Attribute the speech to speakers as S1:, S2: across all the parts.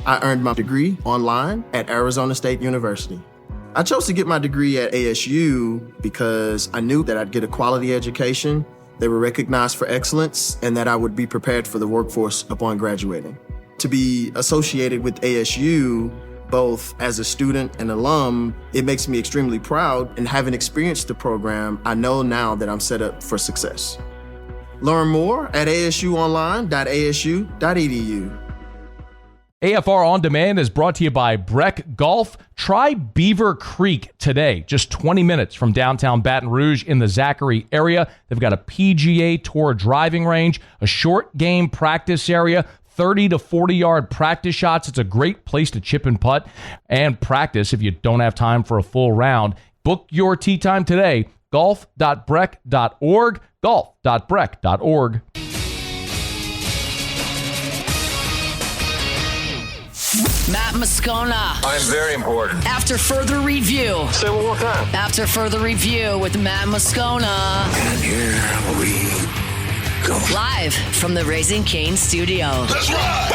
S1: I earned my degree online at Arizona State University. I chose to get my degree at ASU because I knew that I'd get a quality education, they were recognized for excellence, and that I would be prepared for the workforce upon graduating. To be associated with ASU, both as a student and alum, it makes me extremely proud, and having experienced the program, I know now that I'm set up for success. Learn more at asuonline.asu.edu.
S2: AFR On Demand is brought to you by Breck Golf. Try Beaver Creek today, just 20 minutes from downtown Baton Rouge in the Zachary area. They've got a PGA Tour driving range, a short game practice area, 30 to 40-yard practice shots. It's a great place to chip and putt and practice if you don't have time for a full round. Book your tee time today, golf.breck.org, golf.breck.org.
S3: Matt Moscona.
S4: I'm very important.
S3: After further review.
S4: Say it one more time.
S3: After further review with Matt Moscona.
S4: And here we go.
S3: Live from the Raising Cane studio.
S4: Let's rock!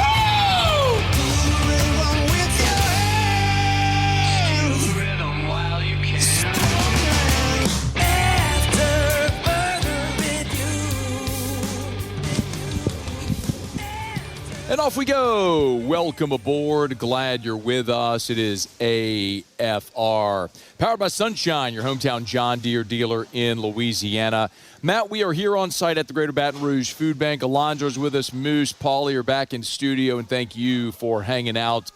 S5: And off we go. Welcome aboard. Glad you're with us. It is AFR. Powered by Sunshine, your hometown John Deere dealer in Louisiana. Matt, we are here on site at the Greater Baton Rouge Food Bank. Alondra's with us. Moose, Paulie are back in studio, and thank you for hanging out.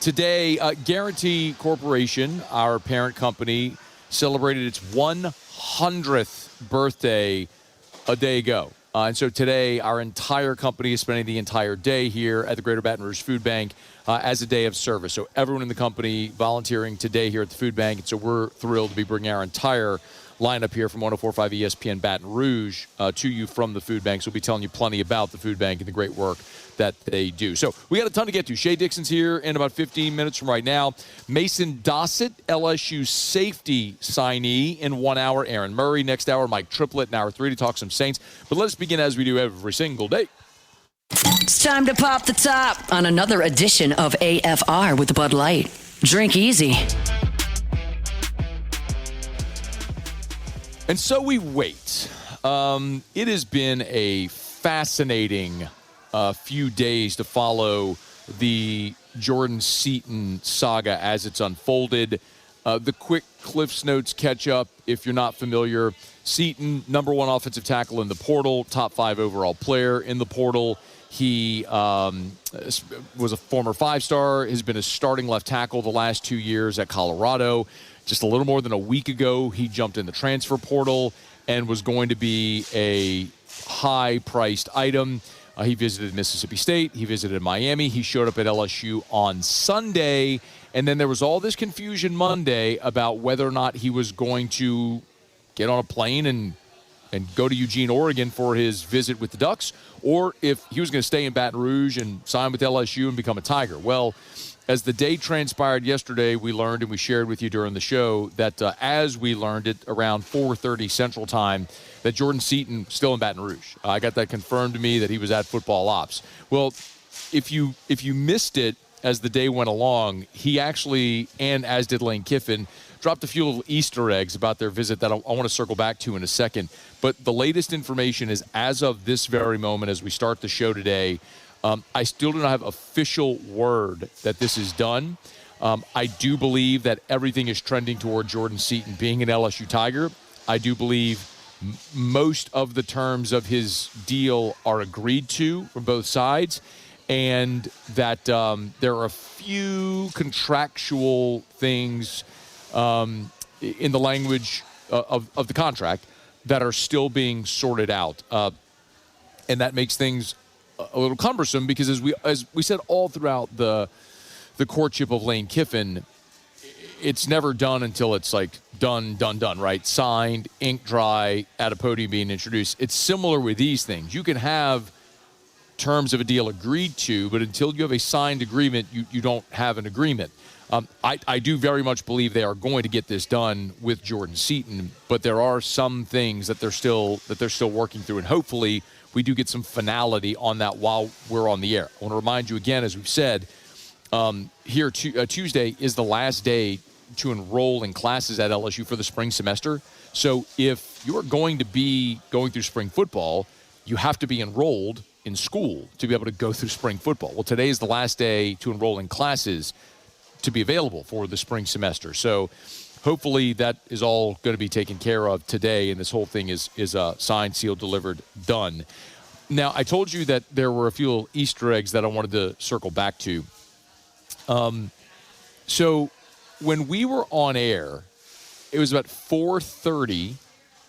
S5: Today, Guarantee Corporation, our parent company, celebrated its 100th birthday a day ago. And so today, our entire company is spending the entire day here at the Greater Baton Rouge Food Bank as a day of service. So everyone in the company volunteering today here at the food bank. And so we're thrilled to be bringing our entire lineup here from 104.5 ESPN Baton Rouge to you from the food bank. So we'll be telling you plenty about the food bank and the great work that they do. So we got a ton to get to. Shay Dixon's here in about 15 minutes from right now. Mason Dossett, LSU safety signee in 1 hour. Aaron Murray next hour. Mike Triplett in hour 3 to talk some Saints. But let's begin as we do every single day.
S3: It's time to pop the top on another edition of AFR with Bud Light. Drink easy.
S5: And so we wait. It has been a fascinating few days to follow the Jordan Seaton saga as it's unfolded. The quick Cliff's Notes catch up, if you're not familiar. Seaton, number one offensive tackle in the portal, top 5 overall player in the portal. He was a former 5-star, has been a starting left tackle the last 2 years at Colorado. Just a little more than a week ago, he jumped in the transfer portal and was going to be a high-priced item. He visited Mississippi State. He visited Miami. He showed up at LSU on Sunday. And then there was all this confusion Monday about whether or not he was going to get on a plane and go to Eugene, Oregon for his visit with the Ducks, or if he was going to stay in Baton Rouge and sign with LSU and become a Tiger. Well, as the day transpired yesterday, we learned, and we shared with you during the show, that as we learned it around 4:30 Central Time, that Jordan Seaton still in Baton Rouge. I got that confirmed to me that he was at football ops. Well, if you missed it as the day went along, he actually, and as did Lane Kiffin, dropped a few little Easter eggs about their visit that I want to circle back to in a second. But the latest information is, as of this very moment, as we start the show today, I still do not have official word that this is done. I do believe that everything is trending toward Jordan Seaton being an LSU Tiger. I do believe most of the terms of his deal are agreed to from both sides, and that there are a few contractual things in the language of the contract that are still being sorted out. And that makes things a little cumbersome because, as we said all throughout the courtship of Lane Kiffin, it's never done until it's like done, right? Signed, ink dry, at a podium being introduced. It's similar with these things. You can have terms of a deal agreed to, but until you have a signed agreement, you don't have an agreement. I do very much believe they are going to get this done with Jordan Seaton, but there are some things that they're still working through, and hopefully we do get some finality on that while we're on the air. I want to remind you again, as we've said, here Tuesday is the last day to enroll in classes at LSU for the spring semester. So if you're going to be going through spring football, you have to be enrolled in school to be able to go through spring football. Well, today is the last day to enroll in classes to be available for the spring semester. So hopefully that is all going to be taken care of today, and this whole thing is signed, sealed, delivered, done. Now, I told you that there were a few little Easter eggs that I wanted to circle back to. So when we were on air, it was about 4:30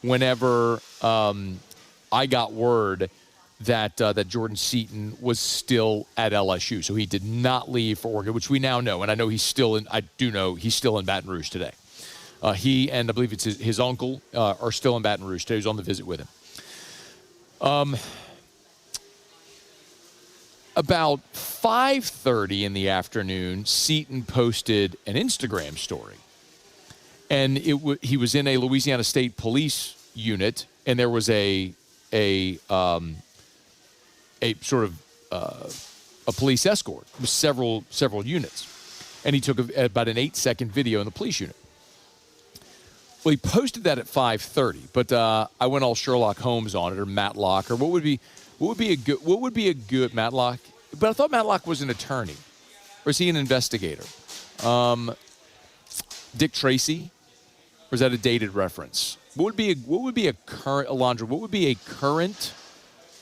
S5: whenever I got word that Jordan Seaton was still at LSU. So he did not leave for Oregon, which we now know. And I know he's still in Baton Rouge today. He and I believe it's his uncle are still in Baton Rouge today. He was on the visit with him. About 5:30 in the afternoon, Seaton posted an Instagram story. And he was in a Louisiana State Police unit, and there was a sort of a police escort with several units. And he took about an 8-second video in the police unit. Well, he posted that at 5:30, but I went all Sherlock Holmes on it, or Matlock, or what would be a good Matlock? But I thought Matlock was an attorney, or is he an investigator? Dick Tracy, or is that a dated reference? What would be a current, Alondra? What would be a current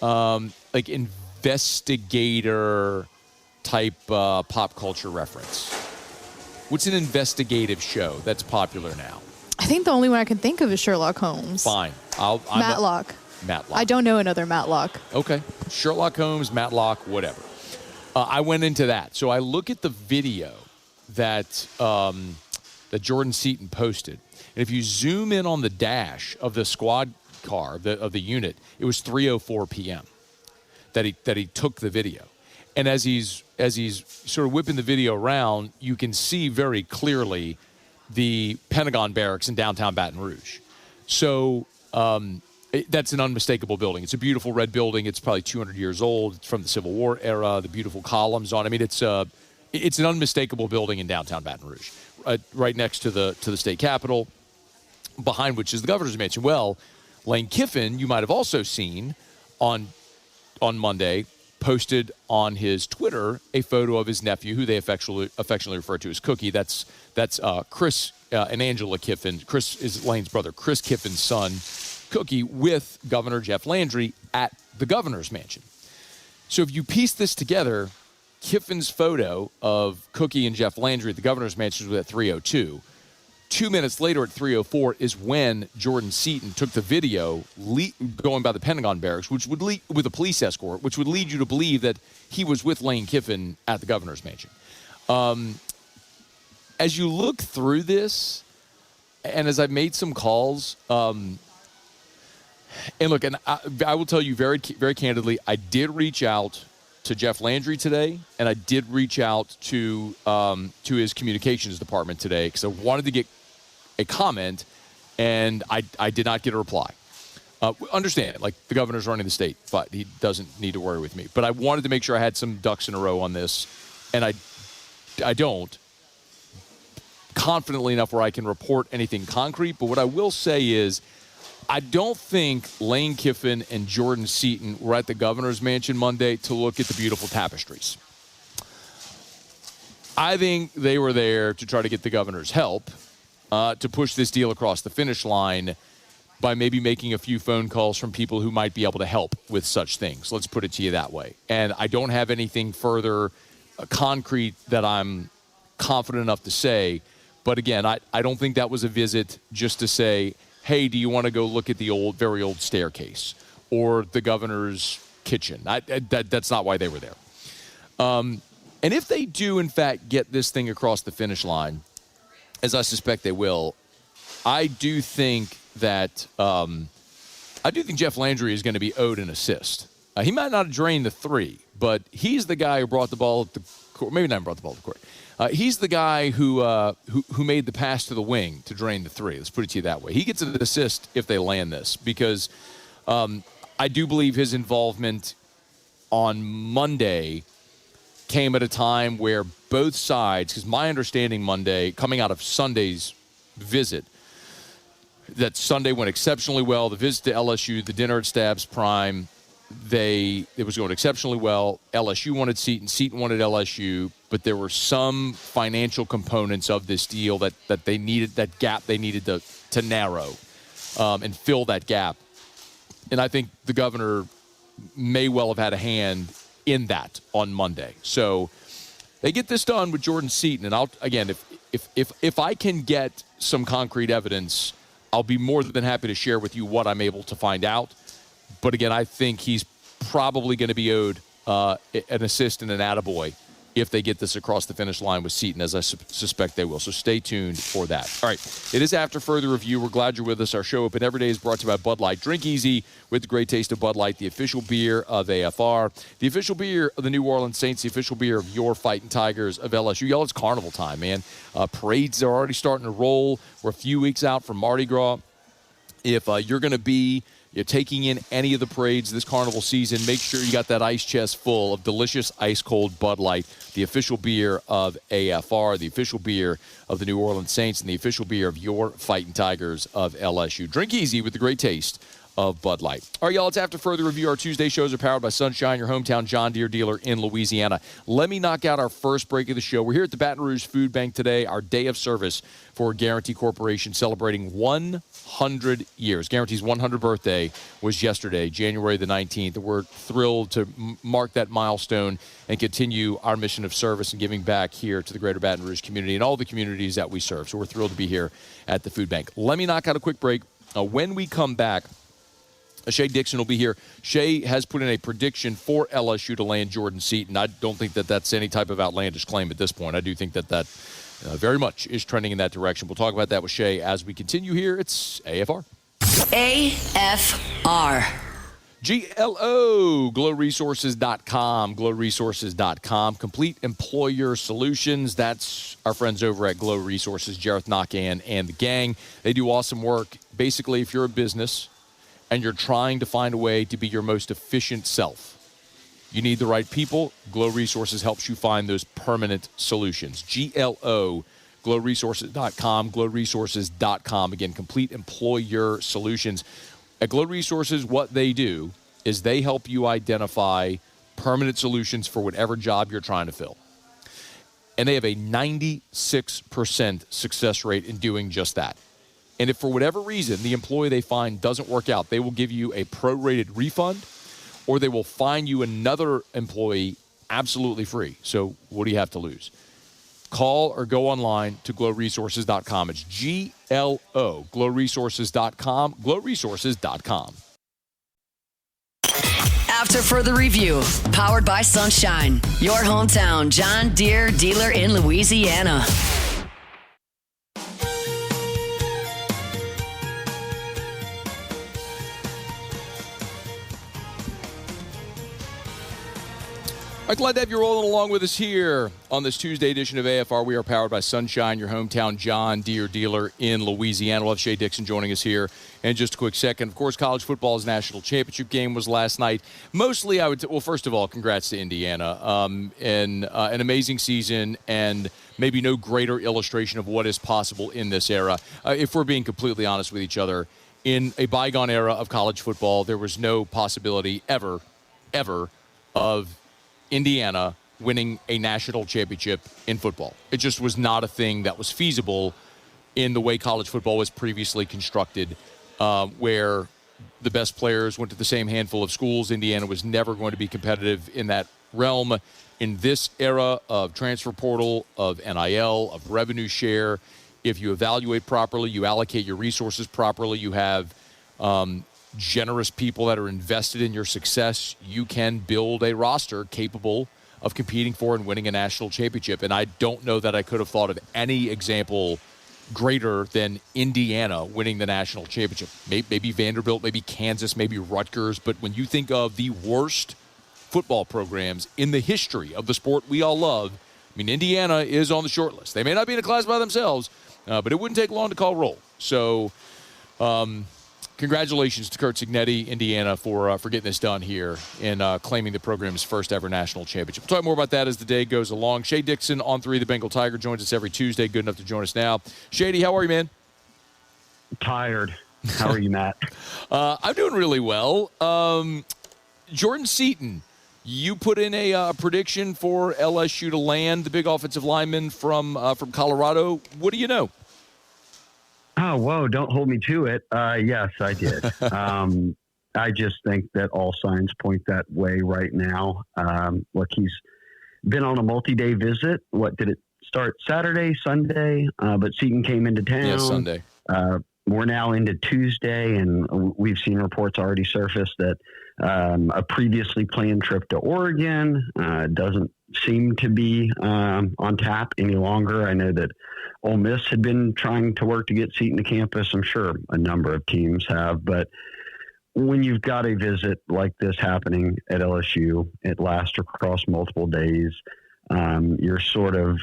S5: like investigator type pop culture reference? What's an investigative show that's popular now?
S6: I think the only one I can think of is Sherlock Holmes.
S5: Fine.
S6: Matlock.
S5: Matlock.
S6: I don't know another Matlock.
S5: Okay. Sherlock Holmes, Matlock, whatever. I went into that. So I look at the video that Jordan Seaton posted. And if you zoom in on the dash of the squad car of the unit, it was 3:04 p.m. that he took the video. And as he's sort of whipping the video around, you can see very clearly the Pentagon barracks in downtown Baton Rouge. So that's an unmistakable building. It's a beautiful red building. It's probably 200 years old. It's from the Civil War era. The beautiful columns on it. I mean, it's an unmistakable building in downtown Baton Rouge, right next to the state capitol, behind which is the governor's mansion. Well, Lane Kiffin, you might have also seen on Monday, posted on his Twitter a photo of his nephew, who they affectionately refer to as Cookie. That's Chris and Angela Kiffin. Chris is Lane's brother. Chris Kiffin's son, Cookie, with Governor Jeff Landry at the governor's mansion. So if you piece this together, Kiffin's photo of Cookie and Jeff Landry at the governor's mansion was at 3:02. 2 minutes later at 3:04 is when Jordan Seaton took the video going by the Pentagon barracks, which would lead with a police escort, which would lead you to believe that he was with Lane Kiffin at the governor's mansion. As you look through this, and as I've made some calls, and look, and I will tell you very, very candidly, I did reach out to Jeff Landry today, and I did reach out to his communications department today because I wanted to get a comment, and I did not get a reply. Understand, like, the governor's running the state, but he doesn't need to worry with me. But I wanted to make sure I had some ducks in a row on this, and I don't confidently enough where I can report anything concrete. But what I will say is, I don't think Lane Kiffin and Jordan Seaton were at the governor's mansion Monday to look at the beautiful tapestries. I think they were there to try to get the governor's help to push this deal across the finish line by maybe making a few phone calls from people who might be able to help with such things. Let's put it to you that way. And I don't have anything further concrete that I'm confident enough to say. But again, I don't think that was a visit just to say, hey, do you want to go look at the very old staircase or the governor's kitchen? That's not why they were there. And if they do, in fact, get this thing across the finish line, as I suspect they will, I do think that Jeff Landry is going to be owed an assist. He might not have drained the three, but he's the guy who brought the ball at the court. Maybe not brought the ball to the court. He's the guy who made the pass to the wing to drain the three. Let's put it to you that way. He gets an assist if they land this, because I do believe his involvement on Monday came at a time where both sides, because my understanding Monday, coming out of Sunday's visit, that Sunday went exceptionally well. The visit to LSU, the dinner at Stabs Prime, it was going exceptionally well. LSU wanted Seaton, Seaton wanted LSU, but there were some financial components of this deal that they needed, that gap they needed to narrow and fill that gap. And I think the governor may well have had a hand in that on Monday. So they get this done with Jordan Seaton, and if I can get some concrete evidence, I'll be more than happy to share with you what I'm able to find out. But again, I think he's probably going to be owed an assist and an attaboy if they get this across the finish line with Seaton, as I suspect they will. So stay tuned for that. All right, it is After Further Review. We're glad you're with us. Our show Open Every Day is brought to you by Bud Light. Drink easy with the great taste of Bud Light, the official beer of AFR, the official beer of the New Orleans Saints, the official beer of your Fighting Tigers of LSU. Y'all, it's carnival time, man. Parades are already starting to roll. We're a few weeks out from Mardi Gras. If you're going to be taking in any of the parades this carnival season, make sure you got that ice chest full of delicious ice-cold Bud Light, the official beer of AFR, the official beer of the New Orleans Saints, and the official beer of your Fighting Tigers of LSU. Drink easy with the great taste of Bud Light. All right, y'all, it's After Further Review. Our Tuesday shows are powered by Sunshine, your hometown John Deere dealer in Louisiana. Let me knock out our first break of the show. We're here at the Baton Rouge Food Bank today, our day of service for Guarantee Corporation, celebrating 100 years. Guarantee's 100th birthday was yesterday, January the 19th. We're thrilled to mark that milestone and continue our mission of service and giving back here to the greater Baton Rouge community and all the communities that we serve. So we're thrilled to be here at the food bank. Let me knock out a quick break. When we come back, Shay Dixon will be here. Shay has put in a prediction for LSU to land Jordan Seaton. I don't think that that's any type of outlandish claim at this point. I do think that very much is trending in that direction. We'll talk about that with Shay as we continue here. It's AFR.
S3: AFR.
S5: GLO, glowresources.com, glowresources.com. Complete Employer Solutions. That's our friends over at Glow Resources, Jareth Knockan and the gang. They do awesome work. Basically, if you're a business and you're trying to find a way to be your most efficient self, you need the right people. Glow Resources helps you find those permanent solutions. GLO, glowresources.com, glowresources.com. Again, Complete Employer Solutions. At Glow Resources, what they do is they help you identify permanent solutions for whatever job you're trying to fill. And they have a 96% success rate in doing just that. And if for whatever reason the employee they find doesn't work out, they will give you a prorated refund, or they will find you another employee absolutely free. So what do you have to lose? Call or go online to glowresources.com. It's GLO, glowresources.com, glowresources.com.
S3: After Further Review, powered by Sunshine, your hometown John Deere dealer in Louisiana.
S5: I'm glad to have you rolling along with us here on this Tuesday edition of AFR. We are powered by Sunshine, your hometown John Deere dealer in Louisiana. We'll have Shay Dixon joining us here in just a quick second. Of course, college football's national championship game was last night. Mostly, first of all, congrats to Indiana. An amazing season, and maybe no greater illustration of what is possible in this era. If we're being completely honest with each other, in a bygone era of college football, there was no possibility ever of Indiana winning a national championship in football. It just was not a thing that was feasible in the way college football was previously constructed, where the best players went to the same handful of schools. Indiana was never going to be competitive in that realm. In this era of transfer portal, of NIL, of revenue share, if you evaluate properly, you allocate your resources properly, you have generous people that are invested in your success, you can build a roster capable of competing for and winning a national championship. And I don't know that I could have thought of any example greater than Indiana winning the national championship. Maybe Vanderbilt, maybe Kansas, maybe Rutgers. But when you think of the worst football programs in the history of the sport we all love, I mean, Indiana is on the short list. They may not be in a class by themselves, but it wouldn't take long to call roll. So, congratulations to Kurt Cignetti, Indiana, for getting this done here and claiming the program's first ever national championship. We'll talk more about that as the day goes along. Shay Dixon on 3, the Bengal Tiger, joins us every Tuesday. Good enough to join us now. Shady, how are you, man?
S7: Tired. How are you, Matt?
S5: I'm doing really well. Jordan Seaton, you put in a prediction for LSU to land the big offensive lineman from Colorado. What do you know?
S7: Oh, whoa, don't hold me to it. Yes, I did. I just think that all signs point that way right now. Look, he's been on a multi-day visit. What, did it start Saturday, Sunday? But Seaton came into town.
S5: Yes, Sunday.
S7: We're now into Tuesday, and we've seen reports already surface that a previously planned trip to Oregon doesn't seem to be on tap any longer. I know that Ole Miss had been trying to work to get Seaton to campus. I'm sure a number of teams have, but when you've got a visit like this happening at LSU, it lasts across multiple days. You're sort of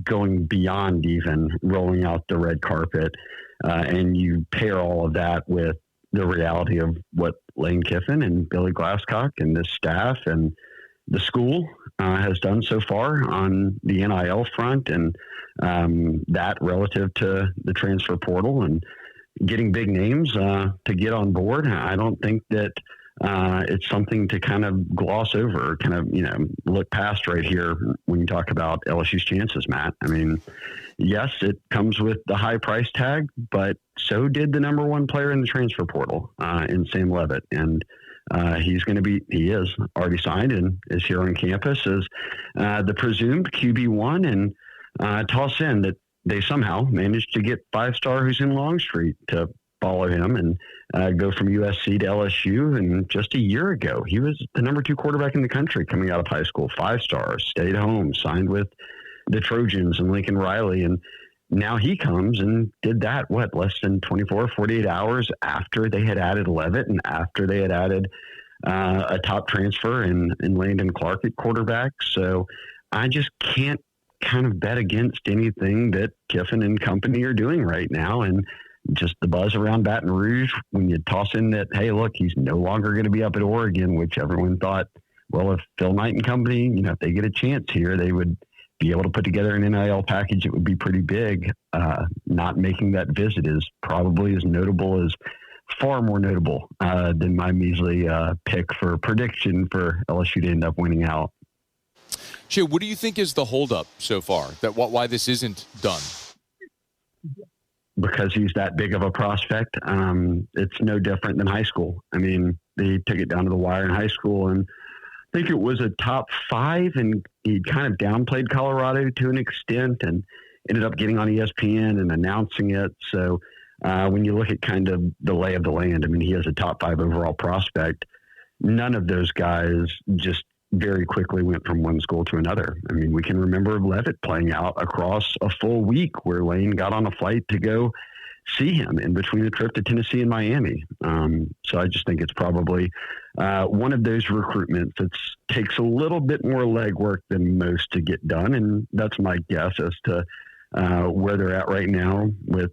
S7: going beyond even rolling out the red carpet, and you pair all of that with the reality of what Lane Kiffin and Billy Glasscock and this staff and the school has done so far on the NIL front, and that relative to the transfer portal and getting big names to get on board. I don't think that it's something to kind of gloss over, or kind of, look past right here when you talk about LSU's chances, Matt. I mean, yes, it comes with the high price tag, but so did the number one player in the transfer portal in Sam Levitt. And he is already signed and is here on campus as the presumed QB1, and toss in that they somehow managed to get 5-star who's in Longstreet to follow him and go from USC to LSU. And just a year ago, he was the number 2 quarterback in the country coming out of high school, 5-star, stayed home, signed with the Trojans and Lincoln Riley. And now he comes and did that, less than 24, 48 hours after they had added Levitt and after they had added a top transfer in Landon Clark at quarterback. So I just can't kind of bet against anything that Kiffin and company are doing right now. And just the buzz around Baton Rouge, when you toss in that, hey, look, he's no longer going to be up at Oregon, which everyone thought, well, if Phil Knight and company, if they get a chance here, they would be able to put together an NIL package. It would be pretty big. Not making that visit is probably far more notable than my measly pick for prediction for LSU to end up winning out.
S5: Shay, what do you think is the holdup so far? Why this isn't done?
S7: Because he's that big of a prospect. It's no different than high school. I mean, they took it down to the wire in high school, and I think it was a top 5, and he kind of downplayed Colorado to an extent and ended up getting on ESPN and announcing it. So when you look at kind of the lay of the land, I mean, he has a top 5 overall prospect. None of those guys just very quickly went from one school to another. I mean, we can remember Levitt playing out across a full week where Lane got on a flight to go see him in between a trip to Tennessee and Miami. So I just think it's probably one of those recruitments that takes a little bit more legwork than most to get done. And that's my guess as to where they're at right now with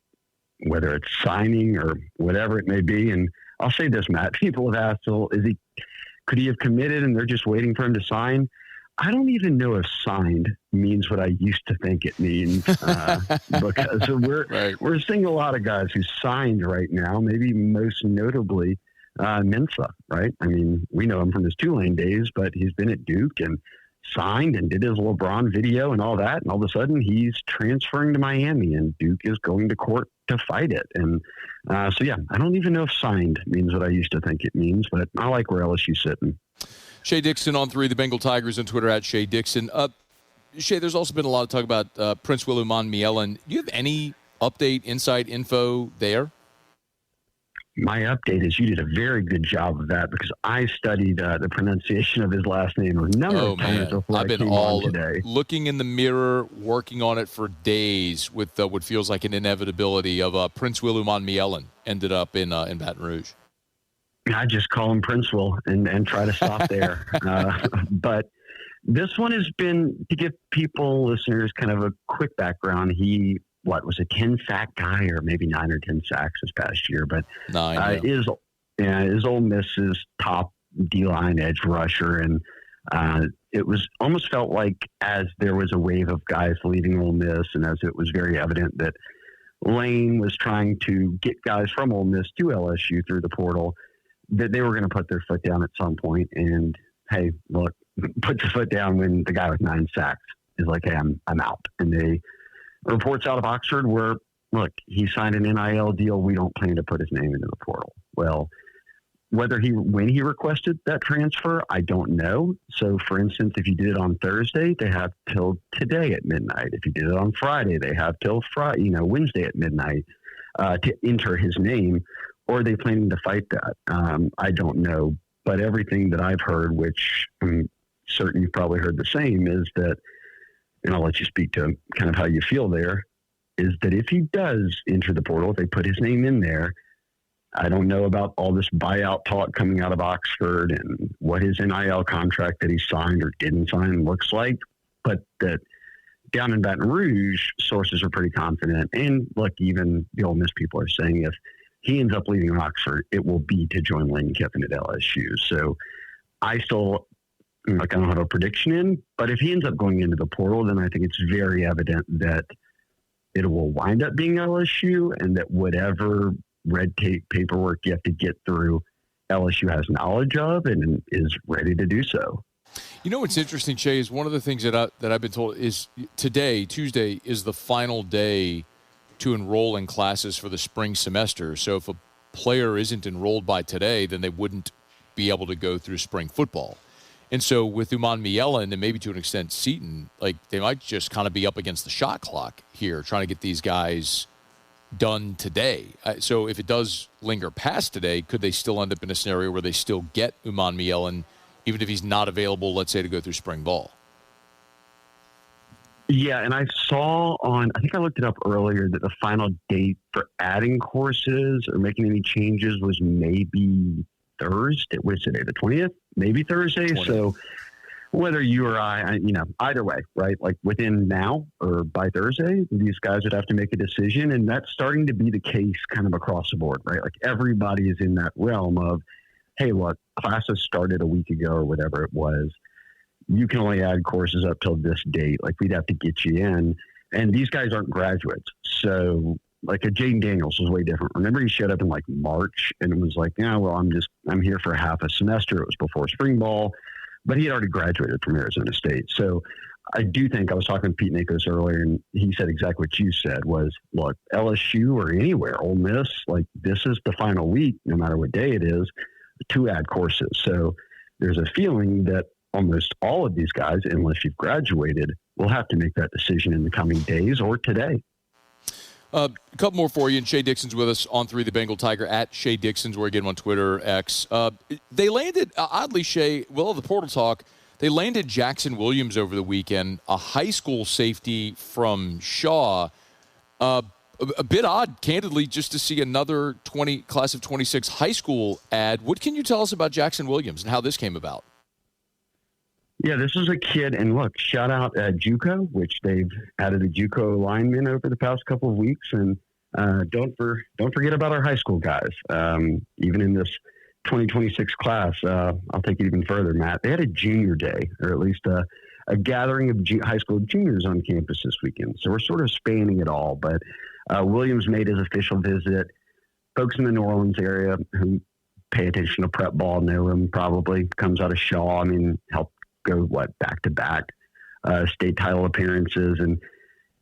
S7: whether it's signing or whatever it may be. And I'll say this, Matt, people have asked, well, could he have committed and they're just waiting for him to sign? I don't even know if signed means what I used to think it means because we're seeing a lot of guys who signed right now, maybe most notably Mensah, right? I mean, we know him from his Tulane days, but he's been at Duke and signed and did his LeBron video and all that. And all of a sudden he's transferring to Miami and Duke is going to court to fight it. And so, yeah, I don't even know if signed means what I used to think it means, but I like where LSU's sitting.
S5: Shay Dixon on 3, the Bengal Tigers on Twitter at Shay Dixon. Shay, there's also been a lot of talk about Prince Willoughman Mielen. Do you have any update, insight, info there?
S7: My update is you did a very good job of that because I studied the pronunciation of his last name a number of times before
S5: I've
S7: I
S5: been
S7: came on today.
S5: Looking in the mirror, working on it for days with what feels like an inevitability of Prince Willoughman Mielen ended up in Baton Rouge.
S7: I just call him Prince Will and try to stop there. But this one has been, to give listeners kind of a quick background, he what was a 10-sack guy, or maybe 9 or 10 sacks this past year, but
S5: 9
S7: is Ole Miss's top D-line edge rusher. And it was almost felt like, as there was a wave of guys leaving Ole Miss, and as it was very evident that Lane was trying to get guys from Ole Miss to LSU through the portal, that they were going to put their foot down at some point. And hey, look, put your foot down when the guy with 9 sacks is like, hey, I'm out. And they reports out of Oxford were, look, he signed an NIL deal. We don't plan to put his name into the portal. Well, when he requested that transfer, I don't know. So, for instance, if you did it on Thursday, they have till today at midnight. If you did it on Friday, they have till Wednesday at midnight to enter his name. Or are they planning to fight that? I don't know. But everything that I've heard, which I'm certain you've probably heard the same, is that, and I'll let you speak to kind of how you feel there, is that if he does enter the portal, if they put his name in there, I don't know about all this buyout talk coming out of Oxford and what his NIL contract that he signed or didn't sign looks like, but that down in Baton Rouge, sources are pretty confident. And look, even the Ole Miss people are saying if he ends up leaving Oxford, it will be to join Lane Kiffin at LSU. So I still, I don't have a prediction in, but if he ends up going into the portal, then I think it's very evident that it will wind up being LSU, and that whatever red tape paperwork you have to get through, LSU has knowledge of and is ready to do so.
S5: You know what's interesting, Shay, is one of the things that I've been told is today, Tuesday, is the final day to enroll in classes for the spring semester. So if a player isn't enrolled by today, then they wouldn't be able to go through spring football. And so with Uman Mielen and maybe to an extent Seaton, like they might just kind of be up against the shot clock here, trying to get these guys done today. So if it does linger past today, could they still end up in a scenario where they still get Uman Mielen, even if he's not available, let's say, to go through spring ball?
S7: Yeah, and I saw I think I looked it up earlier, that the final date for adding courses or making any changes was maybe Thursday. What's today, the 20th? Maybe Thursday.
S5: 20th.
S7: So whether you or I, either way, right? Like within now or by Thursday, these guys would have to make a decision. And that's starting to be the case kind of across the board, right? Like everybody is in that realm of, hey, look, classes started a week ago or whatever it was. You can only add courses up till this date. Like we'd have to get you in. And these guys aren't graduates. So like a Jaden Daniels was way different. Remember, he showed up in like March and it was like, yeah, well, I'm here for half a semester. It was before spring ball. But he had already graduated from Arizona State. So I do think, I was talking to Pete Nikos earlier, and he said exactly what you said was, look, LSU or anywhere, Ole Miss, like this is the final week, no matter what day it is, to add courses. So there's a feeling that almost all of these guys, unless you've graduated, will have to make that decision in the coming days or today.
S5: A couple more for you, and Shay Dixon's with us on 3 The Bengal Tiger, at Shay Dixon's, where you get him on Twitter, X. They landed, oddly, Shay, well, the portal talk, they landed Jackson Williams over the weekend, a high school safety from Shaw. A bit odd, candidly, just to see another class of 26 high school ad. What can you tell us about Jackson Williams and how this came about?
S7: Yeah, this is a kid, and look, shout out JUCO, which they've added a JUCO lineman over the past couple of weeks, and don't forget about our high school guys. Even in this 2026 class, I'll take it even further, Matt. They had a junior day, or at least a gathering of high school juniors on campus this weekend. So we're sort of spanning it all. But Williams made his official visit. Folks in the New Orleans area who pay attention to prep ball know him probably. Comes out of Shaw. I mean, helped go back-to-back state title appearances, and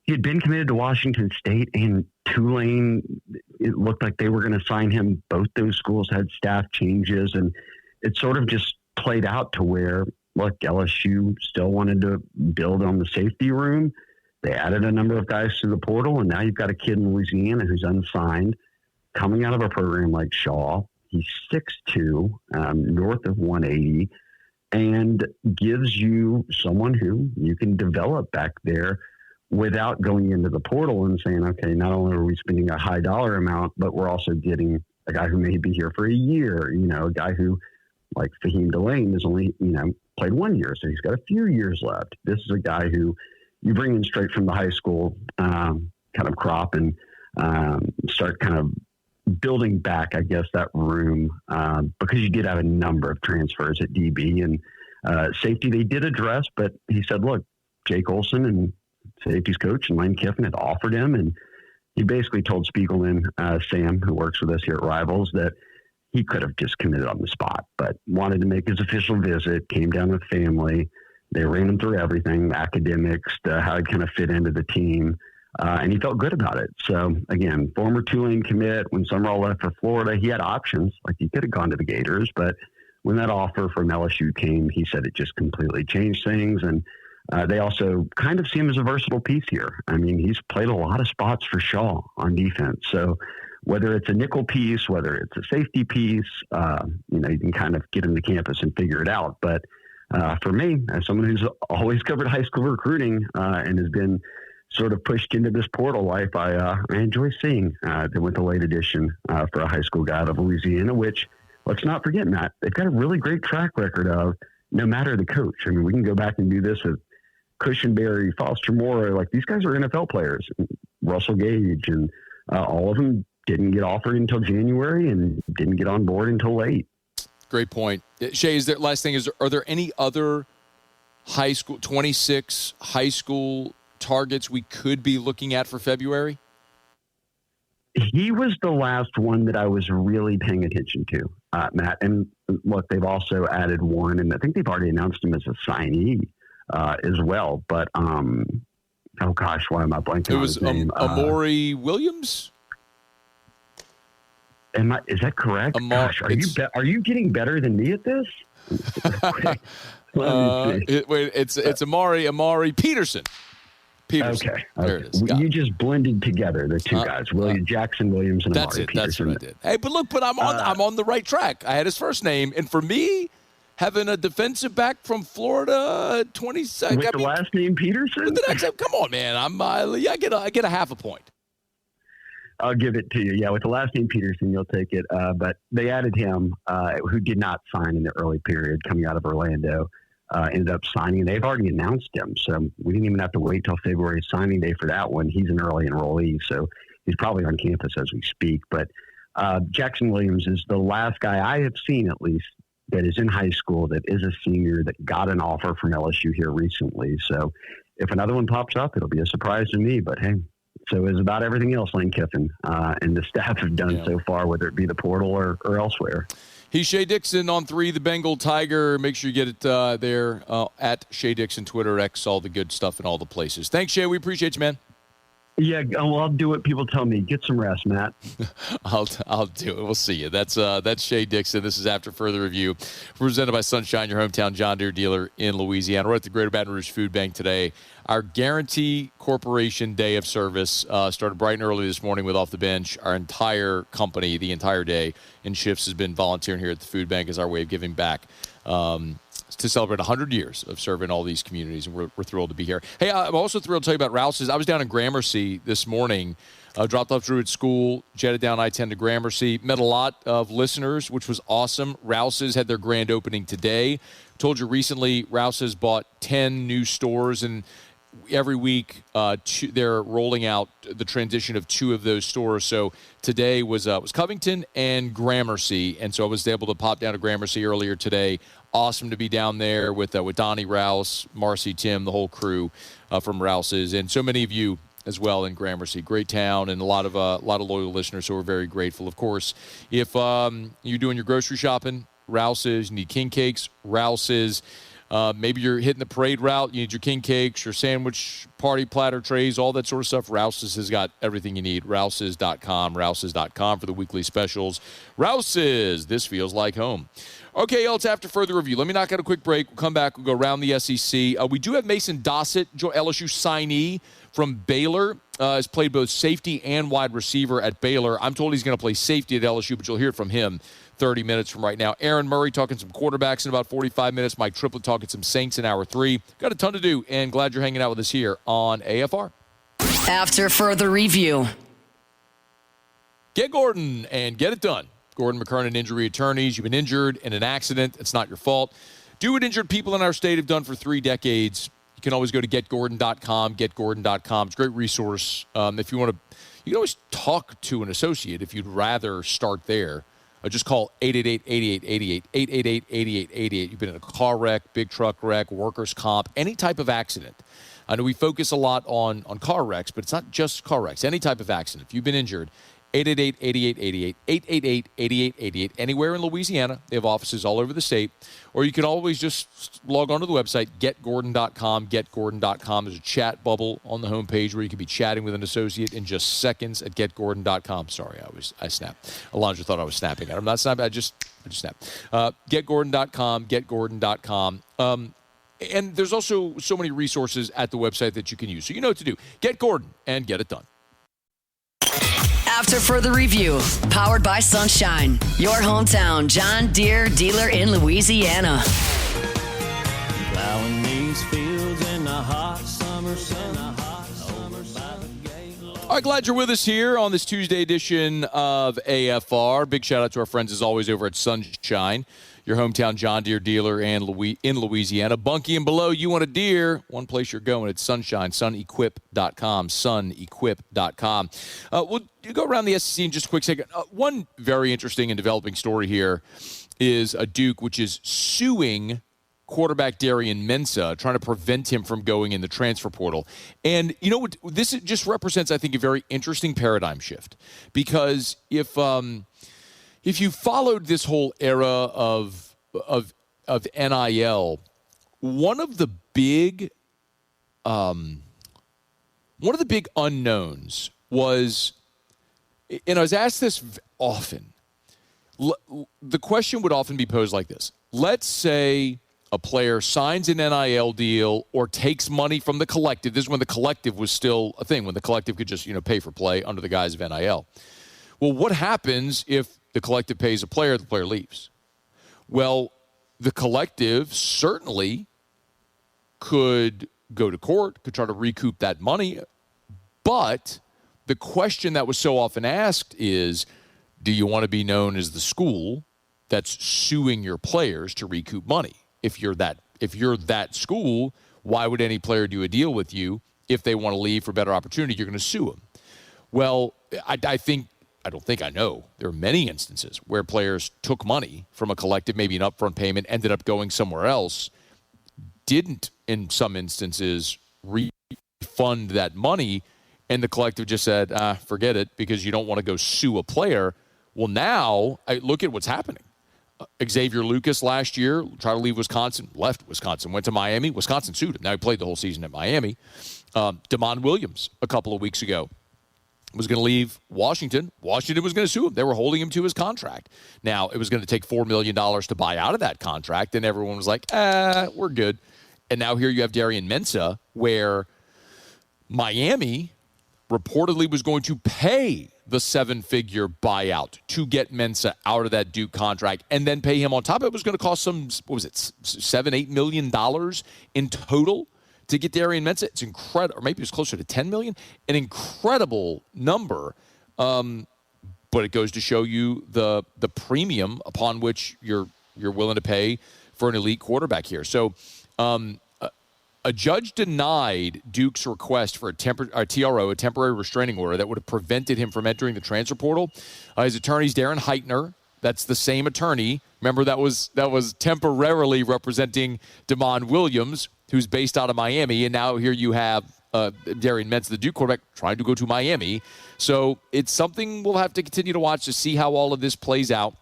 S7: he had been committed to Washington State and Tulane. It looked like they were going to sign him. Both those schools had staff changes, and it sort of just played out to where, look, LSU still wanted to build on the safety room. They added a number of guys to the portal, and now you've got a kid in Louisiana who's unsigned, coming out of a program like Shaw. He's 6'2", north of 180, and gives you someone who you can develop back there without going into the portal and saying, okay, not only are we spending a high dollar amount, but we're also getting a guy who may be here for a year, a guy who, like Fahim Delane, has only, played 1 year, so he's got a few years left. This is a guy who you bring in straight from the high school, kind kind of crop and start kind of building back, I guess, that room because you did have a number of transfers at DB and safety they did address, but he said, look, Jake Olson and safety's coach and Lane Kiffin had offered him, and he basically told Spiegelman, Sam, who works with us here at Rivals, that he could have just committed on the spot, but wanted to make his official visit, came down with family. They ran him through everything, academics, how he kind of fit into the team, and he felt good about it. So, again, former Tulane commit, when Summerall left for Florida, he had options. Like, he could have gone to the Gators, but when that offer from LSU came, he said it just completely changed things, and they also kind of see him as a versatile piece here. I mean, he's played a lot of spots for Shaw on defense. So whether it's a nickel piece, whether it's a safety piece, you can kind of get him to campus and figure it out. But for me, as someone who's always covered high school recruiting and has been sort of pushed into this portal life, I enjoy seeing they went the late edition for a high school guy out of Louisiana, which, let's not forget, Matt, they've got a really great track record of no matter the coach. I mean, we can go back and do this with Cushenberry, Foster Moore. Like, these guys are NFL players. Russell Gage, and all of them didn't get offered until January and didn't get on board until late.
S5: Great point. Shay, are there any other high school, 26 high school targets we could be looking at for February?
S7: He was the last one that I was really paying attention to, Matt. And look, they've also added one, and I think they've already announced him as a signee as well. But, oh gosh, why am I blanking on his name?
S5: Amori Williams?
S7: Is that correct? Gosh, are you getting better than me at this?
S5: It's Amari Peterson.
S7: Okay.
S5: There it is.
S7: You just blended together the two guys, Jackson Williams and Amari Peterson.
S5: That's what I did. Hey, but I'm on the right track. I had his first name, and for me, having a defensive back from Florida, 22nd
S7: with the last name Peterson.
S5: Come on, man. I get a half a point.
S7: I'll give it to you. Yeah, with the last name Peterson, you'll take it. But they added him, who did not sign in the early period, coming out of Orlando. Ended up signing. They've already announced him, so we didn't even have to wait till February signing day for that one. He's an early enrollee, so he's probably on campus as we speak. But Jackson Williams is the last guy I have seen, at least, that is in high school, that is a senior, that got an offer from LSU here recently. So if another one pops up, it'll be a surprise to me. But hey, so is about everything else Lane Kiffin and the staff have done so far, whether it be the portal or elsewhere.
S5: He's Shay Dixon on 3, the Bengal Tiger. Make sure you get it there at Shay Dixon, Twitter, X, all the good stuff in all the places. Thanks, Shay. We appreciate you, man. Yeah,
S7: well, I'll do what people tell me. Get some rest, Matt.
S5: I'll do it. We'll see you. That's Shay Dixon. This is After Further Review, presented by Sunshine, your hometown John Deere dealer in Louisiana. We're at the Greater Baton Rouge Food Bank today. Our Guarantee Corporation Day of Service started bright and early this morning with Off the Bench. Our entire company, the entire day in shifts, has been volunteering here at the food bank as our way of giving back to celebrate 100 years of serving all these communities, and we're thrilled to be here. Hey, I'm also thrilled to tell you about Rouse's. I was down in Gramercy this morning, dropped off Drew at school, jetted down I-10 to Gramercy, met a lot of listeners, which was awesome. Rouse's had their grand opening today. Told you recently, Rouse's bought 10 new stores, and every week they're rolling out the transition of 2 of those stores. So today was Covington and Gramercy, and so I was able to pop down to Gramercy earlier today. Awesome to be down there with Donnie Rouse, Marcy, Tim, the whole crew from Rouse's, and so many of you as well in Gramercy. Great town, and a lot of loyal listeners, so we're very grateful. Of course, if you're doing your grocery shopping, Rouse's, you need king cakes, Rouse's. Maybe you're hitting the parade route. You need your king cakes, your sandwich, party platter trays, all that sort of stuff. Rouse's has got everything you need. Rouse's.com, Rouse's.com for the weekly specials. Rouse's, this feels like home. Okay, y'all, it's After Further Review. Let me knock out a quick break. We'll come back. We'll go around the SEC. We do have Mason Dossett, LSU signee from Baylor. Has played both safety and wide receiver at Baylor. I'm told he's going to play safety at LSU, but you'll hear from him 30 minutes from right now. Aaron Murray talking some quarterbacks in about 45 minutes. Mike Triplett talking some Saints in hour 3. Got a ton to do, and glad you're hanging out with us here on AFR.
S3: After Further Review.
S5: Get Gordon and get it done. Gordon McKernan Injury Attorneys. You've been injured in an accident. It's not your fault. Do what injured people in our state have done for 3 decades. You can always go to getgordon.com, getgordon.com. It's a great resource. If you want to, you can always talk to an associate if you'd rather start there. Just call 888-8888, 888-8888. You've been in a car wreck, big truck wreck, workers' comp, any type of accident. I know we focus a lot on car wrecks, but it's not just car wrecks. Any type of accident. If you've been injured, 888-8888, 888-8888, anywhere in Louisiana. They have offices all over the state. Or you can always just log onto the website, getgordon.com, getgordon.com. There's a chat bubble on the homepage where you can be chatting with an associate in just seconds at getgordon.com. Sorry, I snapped. Alonzo thought I was snapping. I'm not snapping. I just snapped. Getgordon.com, getgordon.com. And there's also so many resources at the website that you can use. So you know what to do. Get Gordon and get it done.
S3: After further review, powered by Sunshine, your hometown John Deere dealer in Louisiana.
S8: Plowing these fields in the hot summer sun.
S5: All right, glad you're with us here on this Tuesday edition of AFR. Big shout out to our friends as always over at Sunshine, your hometown John Deere dealer in Louisiana. Bunky and below, you want a deer, one place you're going, it's Sunshine, sunequip.com, sunequip.com. We'll go around the SEC in just a quick second. One very interesting and developing story here is a Duke, which is suing quarterback Darian Mensah, trying to prevent him from going in the transfer portal. And you know what? This just represents, I think, a very interesting paradigm shift. Because if you followed this whole era of NIL, one of the big unknowns was, and I was asked this often. The question would often be posed like this: let's say a player signs an NIL deal or takes money from the collective. This is when the collective was still a thing, when the collective could just, pay for play under the guise of NIL. Well, what happens if the collective pays a player, the player leaves? Well, the collective certainly could go to court, could try to recoup that money. But the question that was so often asked is, do you want to be known as the school that's suing your players to recoup money? If you're that school, why would any player do a deal with you if they want to leave for better opportunity? You're going to sue them. Well, I know there are many instances where players took money from a collective, maybe an upfront payment, ended up going somewhere else, didn't in some instances refund that money, and the collective just said, forget it, because you don't want to go sue a player. Well, now look at what's happening. Xavier Lucas last year tried to leave Wisconsin, left Wisconsin, went to Miami. Wisconsin sued him. Now he played the whole season at Miami. Damon Williams a couple of weeks ago was going to leave Washington. Washington was going to sue him. They were holding him to his contract. Now, it was going to take $4 million to buy out of that contract, and everyone was like, we're good. And now here you have Darian Mensah, where Miami reportedly was going to pay the 7-figure buyout to get Mensah out of that Duke contract and then pay him on top. It was going to cost some, $7-8 million in total to get Darian Mensah. It's incredible. Or maybe it was closer to $10 million. An incredible number. But it goes to show you the premium upon which you're willing to pay for an elite quarterback here. So a judge denied Duke's request for a TRO, a temporary restraining order, that would have prevented him from entering the transfer portal. His attorney's Darren Heitner. That's the same attorney. Remember, that was temporarily representing Damon Williams, who's based out of Miami, and now here you have Darian Mensah, the Duke quarterback, trying to go to Miami. So it's something we'll have to continue to watch to see how all of this plays out.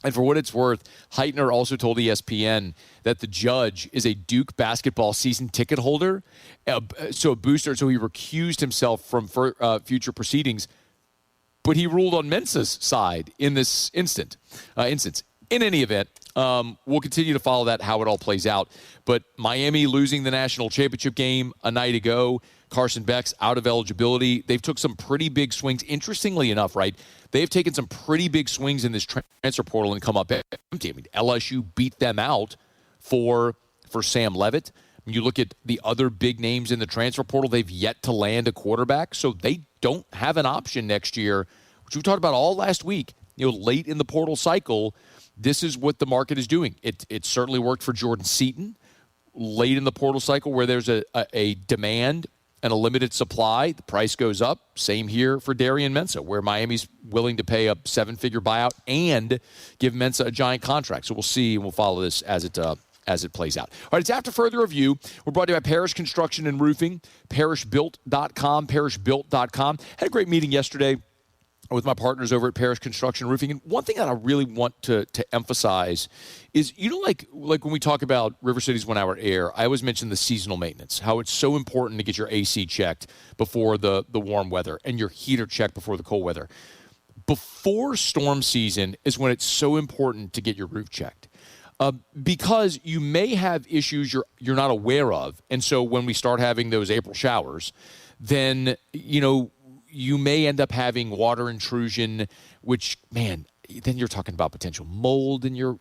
S5: And for what it's worth, Heitner also told ESPN that the judge is a Duke basketball season ticket holder, so a booster, so he recused himself from future proceedings. But he ruled on Mensah's side in this instance. In any event, we'll continue to follow that, how it all plays out. But Miami losing the national championship game a night ago, Carson Beck's out of eligibility. They've took some pretty big swings. Interestingly enough, right, they've taken some pretty big swings in this transfer portal and come up empty. I mean, LSU beat them out for Sam Leavitt. When you look at the other big names in the transfer portal, they've yet to land a quarterback, so they don't have an option next year, which we talked about all last week. Late in the portal cycle, this is what the market is doing. It certainly worked for Jordan Seaton. late in the portal cycle where there's a demand and a limited supply, the price goes up. Same here for Darian Mensah, where Miami's willing to pay a 7-figure buyout and give Mensah a giant contract. So we'll see, and we'll follow this as it plays out. All right, it's After Further Review. We're brought to you by Parish Construction and Roofing, parishbuilt.com, parishbuilt.com. Had a great meeting yesterday with my partners over at Parish Construction and Roofing. And one thing that I really want to emphasize is, like when we talk about River City's 1 hour air, I always mention the seasonal maintenance, how it's so important to get your AC checked before the warm weather and your heater checked before the cold weather. Before storm season is when it's so important to get your roof checked. Because you may have issues you're not aware of. And so when we start having those April showers, then, you may end up having water intrusion, which, man, then you're talking about potential mold in your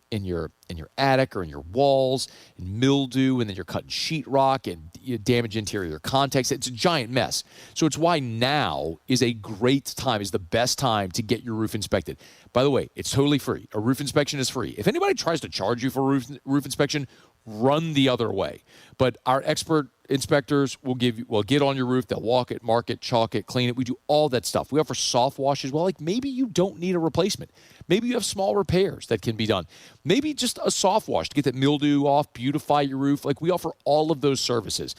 S5: attic or in your walls, and mildew, and then you're cutting sheetrock and you damage interior contacts. It's a giant mess. So it's why now is a great time, is the best time to get your roof inspected. By the way, it's totally free. A roof inspection is free. If anybody tries to charge you for a roof inspection, run the other way. But our expert inspectors will get on your roof. They'll walk it, mark it, chalk it, clean it. We do all that stuff. We offer soft wash as well. Like, maybe you don't need a replacement. Maybe you have small repairs that can be done. Maybe just a soft wash to get that mildew off, beautify your roof. Like, we offer all of those services.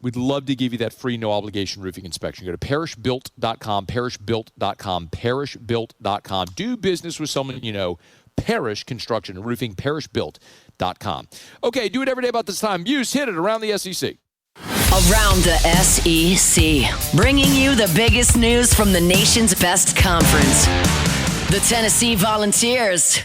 S5: We'd love to give you that free, no-obligation roofing inspection. Go to parishbuilt.com, parishbuilt.com, parishbuilt.com. Do business with someone you know. Parish Construction and Roofing, parishbuilt.com. Okay, do it every day about this time. Use, hit it around the SEC.
S3: Around the SEC, bringing you the biggest news from the nation's best conference. The Tennessee Volunteers.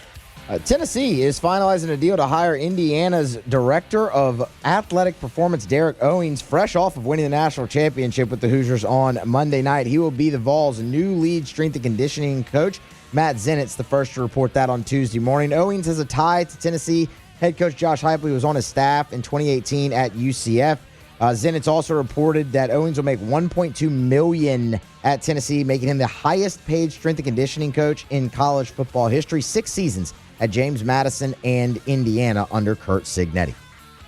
S9: Tennessee is finalizing a deal to hire Indiana's Director of Athletic Performance, Derek Owings, fresh off of winning the national championship with the Hoosiers on Monday night. He will be the Vols' new lead strength and conditioning coach. Matt Zennett's the first to report that on Tuesday morning. Owings has a tie to Tennessee head coach Josh Heupel, who was on his staff in 2018 at UCF. Zennett's also reported that Owings will make $1.2 million at Tennessee, making him the highest-paid strength and conditioning coach in college football history. 6 seasons at James Madison and Indiana under Curt Cignetti.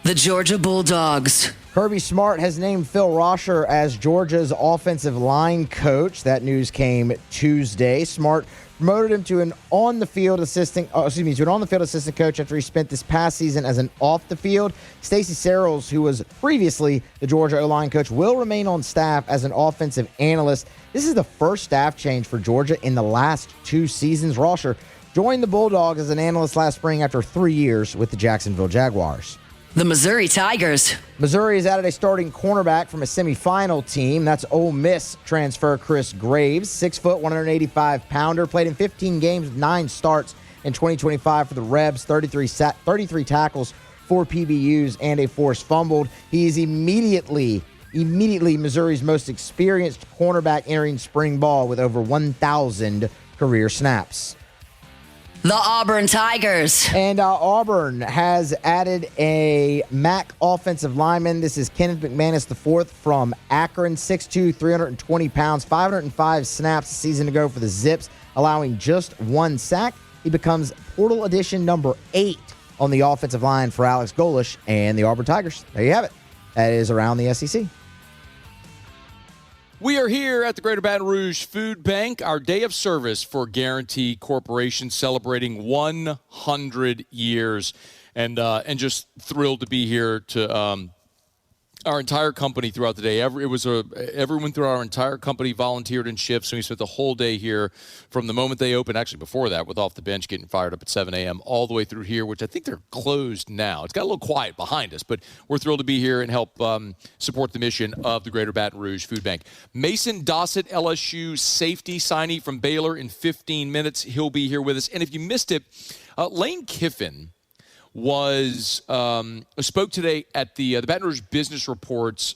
S3: The Georgia Bulldogs.
S9: Kirby Smart has named Phil Rosher as Georgia's offensive line coach. That news came Tuesday. Smart promoted him to an on-the-field assistant coach after he spent this past season as an off-the-field. Stacey Searles, who was previously the Georgia O-line coach, will remain on staff as an offensive analyst. This is the first staff change for Georgia in the last 2 seasons. Rosher joined the Bulldogs as an analyst last spring after 3 years with the Jacksonville Jaguars.
S3: The Missouri Tigers.
S9: Missouri has added a starting cornerback from a semifinal team. That's Ole Miss transfer Chris Graves, 6', 185-pounder, played in 15 games with 9 starts in 2025 for the Rebs, 33 tackles, 4 PBUs, and a forced fumble. He is immediately Missouri's most experienced cornerback entering spring ball with over 1,000 career snaps.
S3: The Auburn Tigers.
S9: And Auburn has added a MAC offensive lineman. This is Kenneth McManus IV from Akron, 6'2", 320 pounds, 505 snaps a season ago for the Zips, allowing just 1 sack. He becomes portal edition number 8 on the offensive line for Alex Golish and the Auburn Tigers. There you have it. That is around the SEC.
S5: We are here at the Greater Baton Rouge Food Bank, our day of service for Guarantee Corporation, celebrating 100 years, and just thrilled to be here to our entire company throughout the day. Everyone through our entire company volunteered in shifts, and we spent the whole day here from the moment they opened, actually before that, with Off the Bench getting fired up at 7 a.m., all the way through here, which I think they're closed now. It's got a little quiet behind us, but we're thrilled to be here and help support the mission of the Greater Baton Rouge Food Bank. Mason Dossett, LSU safety signee from Baylor in 15 minutes. He'll be here with us. And if you missed it, Lane Kiffin spoke today at the Baton Rouge Business Report's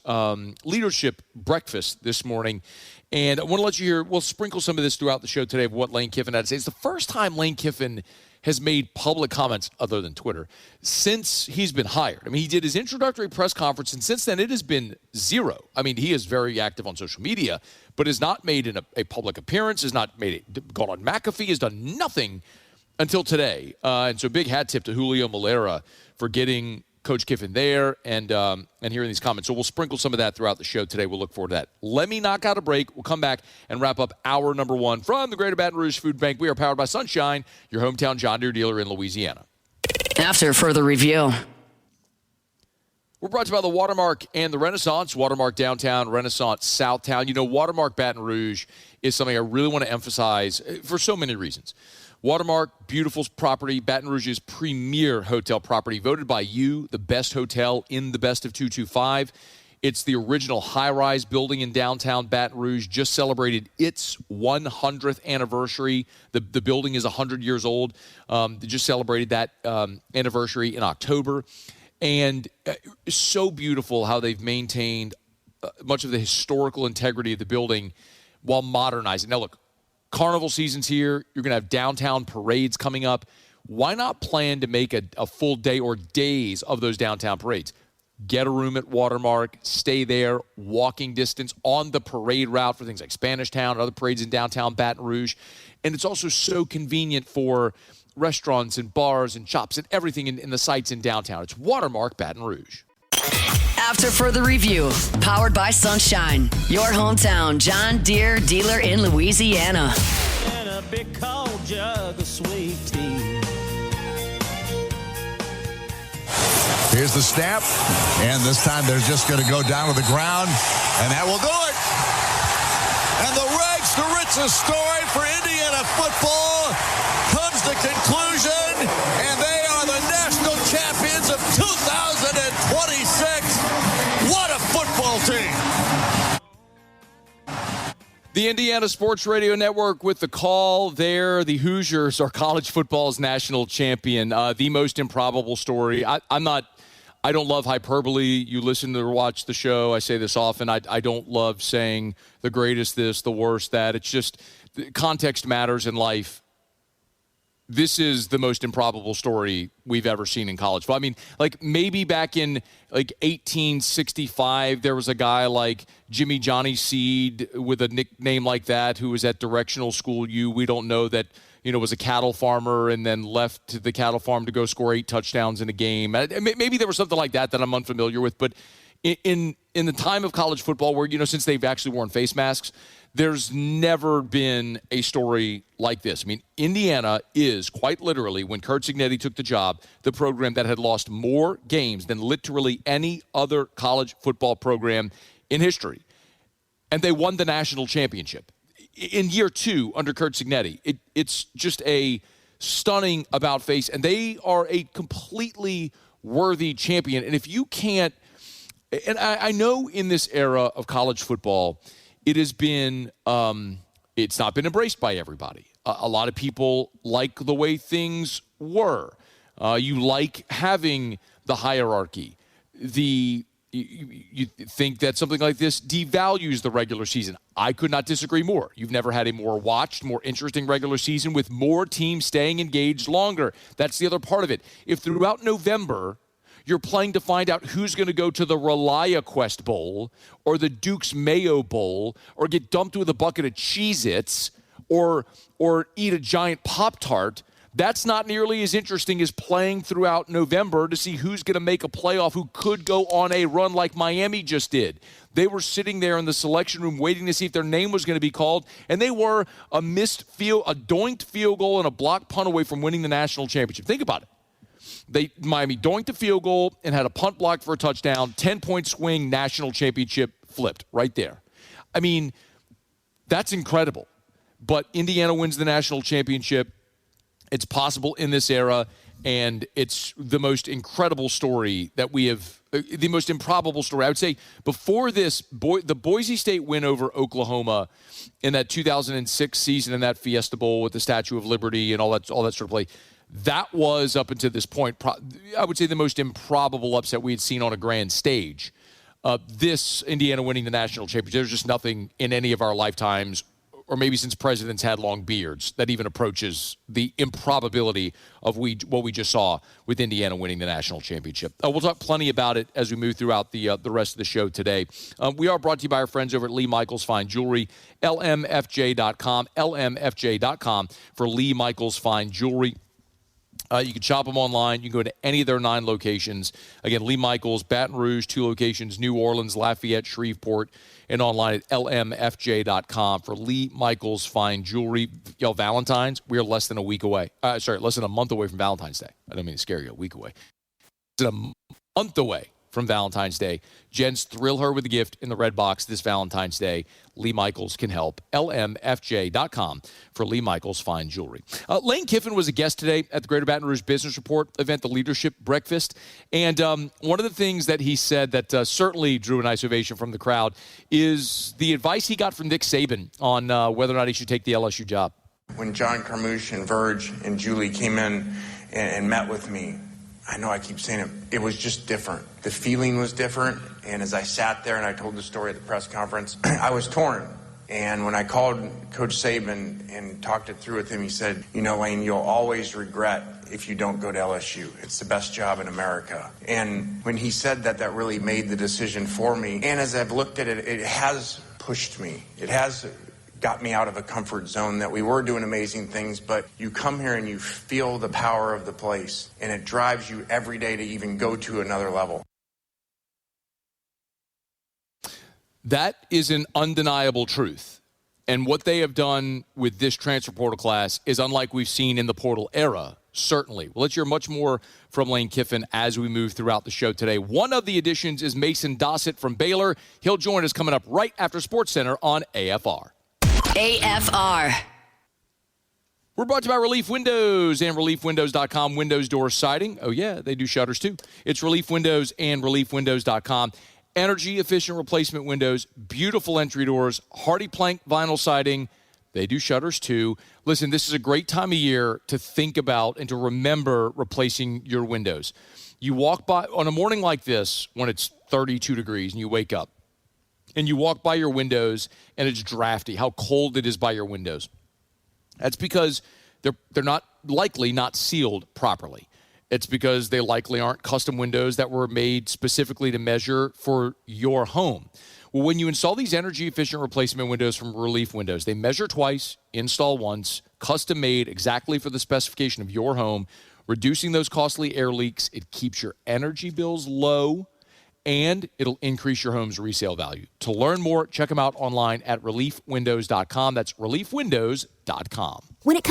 S5: leadership breakfast this morning. And I want to let you hear, we'll sprinkle some of this throughout the show today of what Lane Kiffin had to say. It's the first time Lane Kiffin has made public comments, other than Twitter, since he's been hired. I mean, he did his introductory press conference, and since then it has been zero. I mean, he is very active on social media, but has not made a public appearance, has not gone on McAfee, has done nothing until today. And so big hat tip to Julio Malera for getting Coach Kiffin there and hearing these comments. So we'll sprinkle some of that throughout the show today. We'll look forward to that. Let me knock out a break. We'll come back and wrap up hour number 1 from the Greater Baton Rouge Food Bank. We are powered by Sunshine, your hometown John Deere dealer in Louisiana.
S3: After further review.
S5: We're brought to you by the Watermark and the Renaissance. Watermark Downtown, Renaissance Southtown. You know, Watermark Baton Rouge is something I really want to emphasize for so many reasons. Watermark, beautiful property, Baton Rouge's premier hotel property, voted by you the best hotel in the best of 225. It's the original high-rise building in downtown Baton Rouge, just celebrated its 100th anniversary. The building is 100 years old. They just celebrated that anniversary in October. And it's so beautiful how they've maintained much of the historical integrity of the building while modernizing. Now, look, Carnival season's here. You're going to have downtown parades coming up. Why not plan to make a full day or days of those downtown parades? Get a room at Watermark, stay there, walking distance on the parade route for things like Spanish Town and other parades in downtown Baton Rouge. And it's also so convenient for restaurants and bars and shops and everything in the sites in downtown. It's Watermark Baton Rouge.
S3: After further review, powered by Sunshine, your hometown John Deere dealer in Louisiana.
S8: And a big cold jug of sweet tea.
S4: Here's the snap, and this time they're just going to go down to the ground, and that will do it. And the rags to riches story for Indiana football comes to conclusion, and they are the national champions of 2026. What a football team!
S5: The Indiana Sports Radio Network with the call there. The Hoosiers are college football's national champion. The most improbable story. I don't love hyperbole. You listen to or watch the show. I say this often. I don't love saying the greatest this, the worst that. It's just context matters in life. This is the most improbable story we've ever seen in college football. I mean, like maybe back in like 1865, there was a guy like Jimmy Johnny Seed with a nickname like that who was at Directional School U. We don't know that, was a cattle farmer and then left the cattle farm to go score 8 touchdowns in a game. Maybe there was something like that I'm unfamiliar with. But in the time of college football where, since they've actually worn face masks, there's never been a story like this. I mean, Indiana is quite literally, when Curt Cignetti took the job, the program that had lost more games than literally any other college football program in history. And they won the national championship. In year 2 under Curt Cignetti, it's just a stunning about face, and they are a completely worthy champion. And if you can't, and I know in this era of college football, it has been, it's not been embraced by everybody. A lot of people like the way things were. You like having the hierarchy. You think that something like this devalues the regular season. I could not disagree more. You've never had a more watched, more interesting regular season with more teams staying engaged longer. That's the other part of it. If throughout November you're playing to find out who's going to go to the ReliaQuest Bowl or the Duke's Mayo Bowl or get dumped with a bucket of Cheez-Its or eat a giant Pop-Tart, that's not nearly as interesting as playing throughout November to see who's going to make a playoff, who could go on a run like Miami just did. They were sitting there in the selection room waiting to see if their name was going to be called, and they were a doinked field goal and a blocked punt away from winning the national championship. Think about it. Miami doinked a field goal and had a punt blocked for a touchdown, 10-point swing, national championship flipped right there. I mean, that's incredible. But Indiana wins the national championship. It's possible in this era, and it's the most incredible story that we have, the most improbable story. I would say before this, the Boise State win over Oklahoma in that 2006 season in that Fiesta Bowl with the Statue of Liberty and all that sort of play, that was, up until this point, I would say the most improbable upset we had seen on a grand stage. This Indiana winning the national championship, there's just nothing in any of our lifetimes, or maybe since presidents had long beards, that even approaches the improbability of what we just saw with Indiana winning the national championship. We'll talk plenty about it as we move throughout the rest of the show today. We are brought to you by our friends over at Lee Michaels Fine Jewelry, lmfj.com for Lee Michaels Fine Jewelry. You can shop them online. You can go to any of their 9 locations. Again, Lee Michaels, Baton Rouge, 2 locations, New Orleans, Lafayette, Shreveport, and online at lmfj.com for Lee Michaels Fine Jewelry. Valentine's, we are less than a week away. Less than a month away from Valentine's Day. I don't mean to scare you, a week away. Less than a month away from Valentine's Day. Jens, thrill her with a gift in the red box this Valentine's Day. Lee Michaels can help. lmfj.com for Lee Michaels Fine Jewelry. Lane Kiffin was a guest today at the Greater Baton Rouge Business Report event, the Leadership Breakfast. And one of the things that he said that certainly drew a nice ovation from the crowd is the advice he got from Nick Saban on whether or not he should take the LSU job.
S10: When John Carmouche and Verge and Julie came in and met with me, I know I keep saying it, it was just different. The feeling was different, and as I sat there and I told the story at the press conference, I was torn. And when I called Coach Saban and talked it through with him, he said, Lane, you'll always regret if you don't go to LSU. It's the best job in America. And when he said that, that really made the decision for me. And as I've looked at it, it has pushed me. It has got me out of a comfort zone that we were doing amazing things, but you come here and you feel the power of the place, and it drives you every day to even go to another level.
S5: That is an undeniable truth. And what they have done with this transfer portal class is unlike we've seen in the portal era, certainly. Well, let's hear much more from Lane Kiffin as we move throughout the show today. One of the additions is Mason Dossett from Baylor. He'll join us coming up right after SportsCenter on AFR.
S3: AFR.
S5: We're brought to you by Relief Windows and ReliefWindows.com. Windows door siding. Oh, yeah, they do shutters, too. It's Relief Windows and ReliefWindows.com. Energy-efficient replacement windows, beautiful entry doors, hardy plank vinyl siding. They do shutters, too. Listen, this is a great time of year to think about and to remember replacing your windows. You walk by on a morning like this when it's 32 degrees and you wake up, and you walk by your windows and it's drafty, how cold it is by your windows. That's because they're not sealed properly. It's because they likely aren't custom windows that were made specifically to measure for your home. Well, when you install these energy-efficient replacement windows from Relief Windows, they measure twice, install once, custom made exactly for the specification of your home, reducing those costly air leaks. It keeps your energy bills low, and it'll increase your home's resale value. To learn more, check them out online at reliefwindows.com. That's reliefwindows.com.
S11: When it